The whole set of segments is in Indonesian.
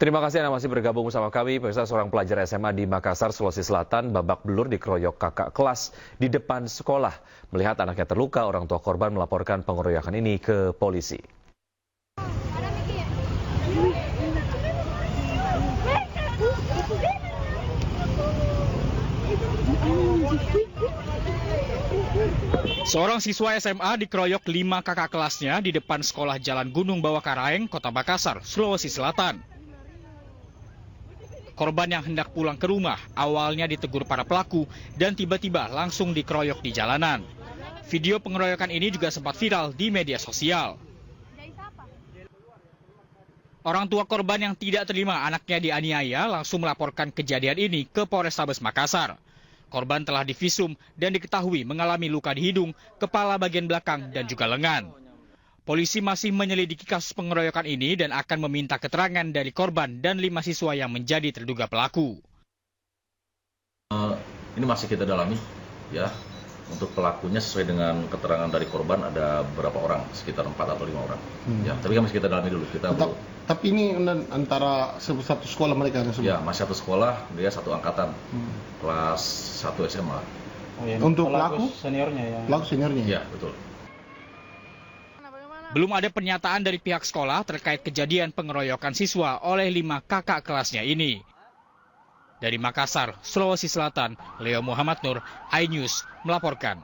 Terima kasih Anda masih bergabung bersama kami. Pemirsa, seorang pelajar SMA di Makassar, Sulawesi Selatan babak belur dikeroyok kakak kelas di depan sekolah. Melihat anaknya terluka, orang tua korban melaporkan pengeroyokan ini ke polisi. Seorang siswa SMA dikeroyok 5 kakak kelasnya di depan sekolah Jalan Gunung Bawah Karaeng, Kota Makassar, Sulawesi Selatan. Korban yang hendak pulang ke rumah awalnya ditegur para pelaku dan tiba-tiba langsung dikeroyok di jalanan. Video pengeroyokan ini juga sempat viral di media sosial. Orang tua korban yang tidak terima anaknya dianiaya langsung melaporkan kejadian ini ke Polrestabes Makassar. Korban telah divisum dan diketahui mengalami luka di hidung, kepala bagian belakang, dan juga lengan. Polisi masih menyelidiki kasus pengeroyokan ini dan akan meminta keterangan dari korban dan 5 siswa yang menjadi terduga pelaku. Ini masih kita dalami, ya. Untuk pelakunya sesuai dengan keterangan dari korban ada berapa orang, sekitar 4 atau 5 orang. Ya, tapi kan masih kita dalami dulu. Tapi ini antara satu sekolah mereka kan? Ya, masih satu sekolah, dia satu angkatan, kelas 1 SMA. Oh, ya. Untuk pelaku seniornya ya? Pelaku seniornya? Ya, betul. Belum ada pernyataan dari pihak sekolah terkait kejadian pengeroyokan siswa oleh 5 kakak kelasnya ini. Dari Makassar, Sulawesi Selatan, Leo Muhammad Nur, iNews melaporkan.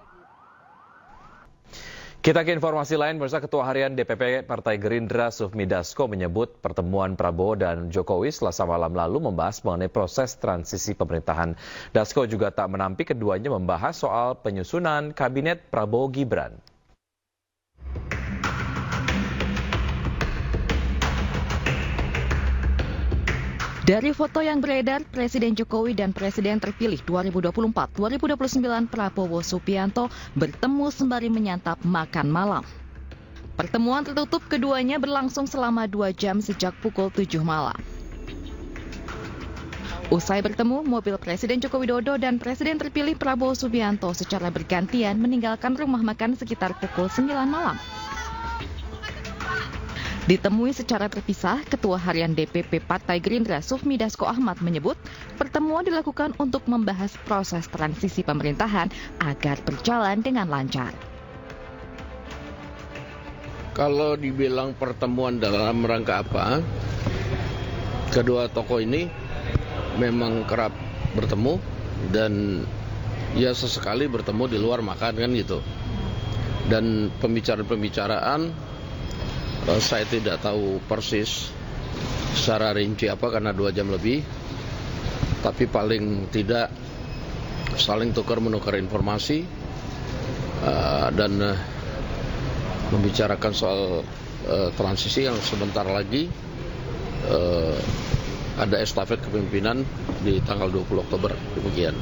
Kita ke informasi lain, bersama Ketua Harian DPP Partai Gerindra Sufmi Dasko menyebut pertemuan Prabowo dan Jokowi Selasa malam lalu membahas mengenai proses transisi pemerintahan. Dasko juga tak menampik keduanya membahas soal penyusunan kabinet Prabowo Gibran. Dari foto yang beredar, Presiden Jokowi dan Presiden terpilih 2024-2029 Prabowo Subianto bertemu sembari menyantap makan malam. Pertemuan tertutup keduanya berlangsung selama 2 jam sejak pukul 7 malam. Usai bertemu, mobil Presiden Joko Widodo dan Presiden terpilih Prabowo Subianto secara bergantian meninggalkan rumah makan sekitar pukul 9 malam. Ditemui secara terpisah, Ketua Harian DPP Partai Gerindra Sufmi Dasko Ahmad menyebut pertemuan dilakukan untuk membahas proses transisi pemerintahan agar berjalan dengan lancar. Kalau dibilang pertemuan dalam rangka apa, kedua tokoh ini memang kerap bertemu dan ya sesekali bertemu di luar makan kan gitu. Dan pembicaraan saya tidak tahu persis secara rinci apa karena 2 jam lebih, tapi paling tidak saling tukar-menukar informasi dan membicarakan soal transisi yang sebentar lagi ada estafet kepemimpinan di tanggal 20 Oktober, demikian.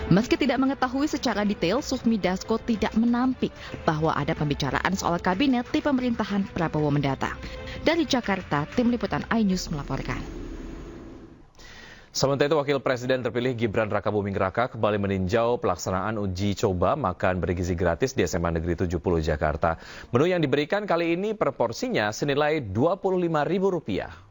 Meski tidak mengetahui secara detail, Sufmi Dasko tidak menampik bahwa ada pembicaraan soal kabinet di pemerintahan Prabowo mendatang. Dari Jakarta, Tim Liputan iNews melaporkan. Sementara itu, Wakil Presiden terpilih Gibran Rakabuming Raka kembali meninjau pelaksanaan uji coba makan bergizi gratis di SMA Negeri 70 Jakarta. Menu yang diberikan kali ini per porsinya senilai Rp25.000.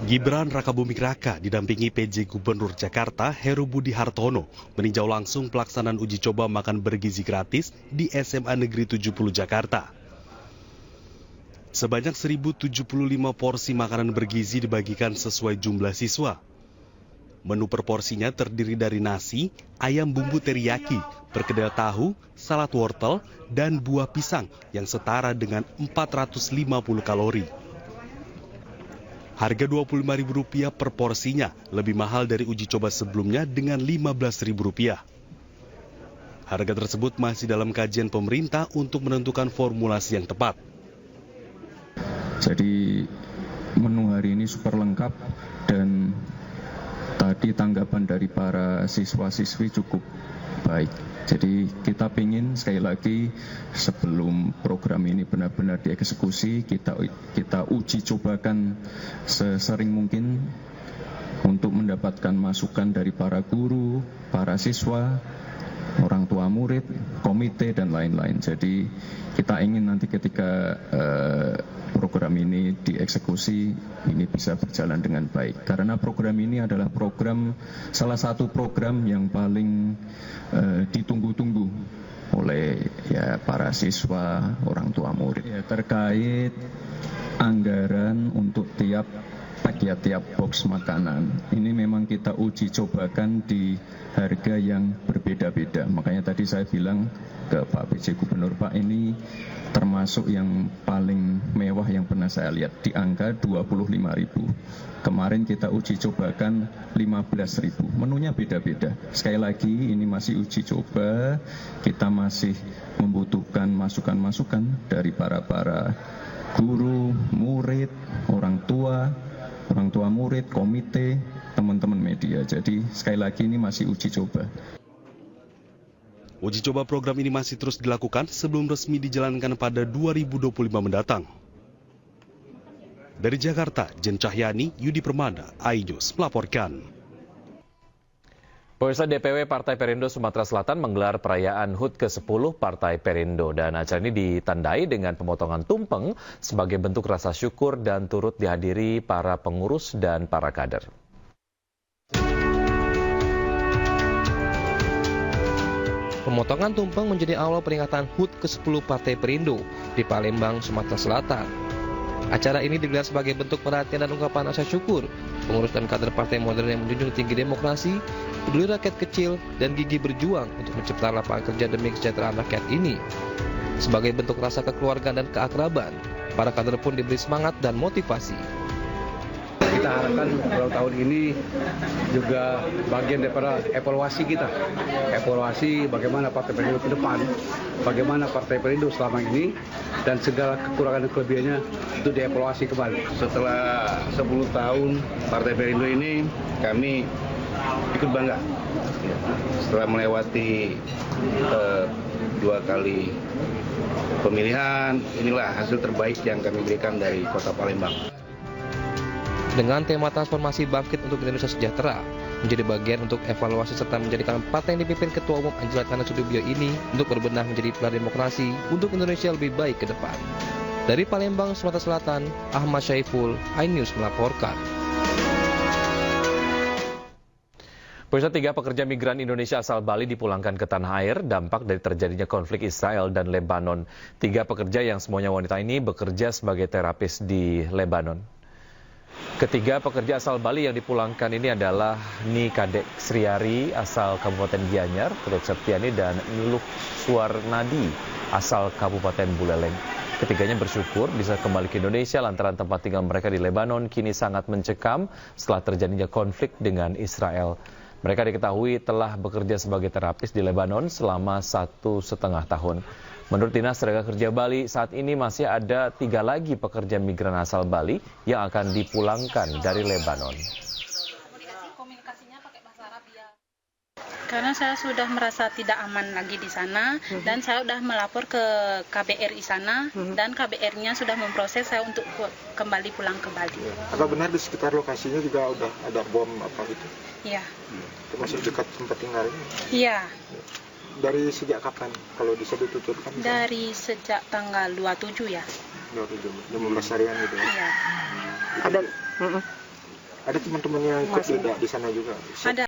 Gibran Rakabuming Raka didampingi PJ Gubernur Jakarta Heru Budi Hartono meninjau langsung pelaksanaan uji coba makan bergizi gratis di SMA Negeri 70 Jakarta. Sebanyak 1.075 porsi makanan bergizi dibagikan sesuai jumlah siswa. Menu per porsinya terdiri dari nasi, ayam bumbu teriyaki, perkedel tahu, salad wortel, dan buah pisang yang setara dengan 450 kalori. Harga Rp25.000 per porsinya lebih mahal dari uji coba sebelumnya dengan Rp15.000. Harga tersebut masih dalam kajian pemerintah untuk menentukan formulasi yang tepat. Jadi menu hari ini super lengkap dan tadi tanggapan dari para siswa-siswi cukup baik. Jadi kita ingin sekali lagi sebelum program ini benar-benar dieksekusi, kita uji cobakan sesering mungkin untuk mendapatkan masukan dari para guru, para siswa, orang tua tua murid, komite, dan lain-lain. Jadi kita ingin nanti ketika program ini dieksekusi, ini bisa berjalan dengan baik. Karena program ini adalah salah satu program yang paling ditunggu-tunggu oleh para siswa, orang tua murid. Terkait anggaran untuk tiap box makanan, ini memang kita uji cobakan di harga yang berbeda-beda. Makanya tadi saya bilang ke Pak PJ Gubernur, Pak, ini termasuk yang paling mewah yang pernah saya lihat, di angka 25.000. Kemarin kita uji cobakan 15.000. Menunya beda-beda. Sekali lagi ini masih uji coba, kita masih membutuhkan masukan-masukan dari para guru, murid, orang tua murid, komite, teman-teman media. Jadi sekali lagi ini masih uji coba. Uji coba program ini masih terus dilakukan sebelum resmi dijalankan pada 2025 mendatang. Dari Jakarta, Jen Cahyani, Yudi Permana, iNews melaporkan. Pemirsa, DPW Partai Perindo Sumatera Selatan menggelar perayaan HUT ke-10 Partai Perindo, dan acara ini ditandai dengan pemotongan tumpeng sebagai bentuk rasa syukur dan turut dihadiri para pengurus dan para kader. Pemotongan tumpeng menjadi awal peringatan HUT ke-10 Partai Perindo di Palembang, Sumatera Selatan. Acara ini digelar sebagai bentuk perhatian dan ungkapan rasa syukur pengurus dan kader partai modern yang menjunjung tinggi demokrasi, peduli rakyat kecil, dan gigih berjuang untuk menciptakan lapangan kerja demi kesejahteraan rakyat ini. Sebagai bentuk rasa kekeluargaan dan keakraban, para kader pun diberi semangat dan motivasi. Kita harapkan kalau tahun ini juga bagian daripada evaluasi kita. Evaluasi bagaimana Partai Perindo ke depan, bagaimana Partai Perindo selama ini, dan segala kekurangan dan kelebihannya itu dievaluasi kembali. Setelah 10 tahun Partai Perindo ini, kami ikut bangga. Setelah melewati 2 kali pemilihan, inilah hasil terbaik yang kami berikan dari Kota Palembang. Dengan tema transformasi bangkit untuk Indonesia sejahtera, menjadi bagian untuk evaluasi serta menjadikan partai yang dipimpin Ketua Umum Anjela Tanusudibio ini untuk berbenah menjadi pilar demokrasi untuk Indonesia lebih baik ke depan. Dari Palembang, Sumatera Selatan, Ahmad Syaiful, iNews melaporkan. Pemirsa, 3 pekerja migran Indonesia asal Bali dipulangkan ke tanah air dampak dari terjadinya konflik Israel dan Lebanon. 3 pekerja yang semuanya wanita ini bekerja sebagai terapis di Lebanon. Ketiga pekerja asal Bali yang dipulangkan ini adalah Ni Kadek Sriari asal Kabupaten Gianyar, Kedok Septiani, dan Nuluh Suwarnadi asal Kabupaten Buleleng. Ketiganya bersyukur bisa kembali ke Indonesia lantaran tempat tinggal mereka di Lebanon kini sangat mencekam setelah terjadinya konflik dengan Israel. Mereka diketahui telah bekerja sebagai terapis di Lebanon selama 1,5 tahun. Menurut Dinas Tenaga Kerja Bali, saat ini masih ada 3 lagi pekerja migran asal Bali yang akan dipulangkan dari Lebanon. Karena saya sudah merasa tidak aman lagi di sana, dan saya sudah melapor ke KBRI sana, dan KBRI-nya sudah memproses saya untuk kembali pulang ke Bali. Apa benar di sekitar lokasinya juga udah ada bom apa gitu? Iya. Termasuk dekat tempat tinggalnya? Iya. Dari sejak kapan kalau bisa dituturkan? Dari sejak tanggal 27 ya. 27, 15 harian gitu ya? Iya. Ada teman-teman yang ikut di sana juga? Ada.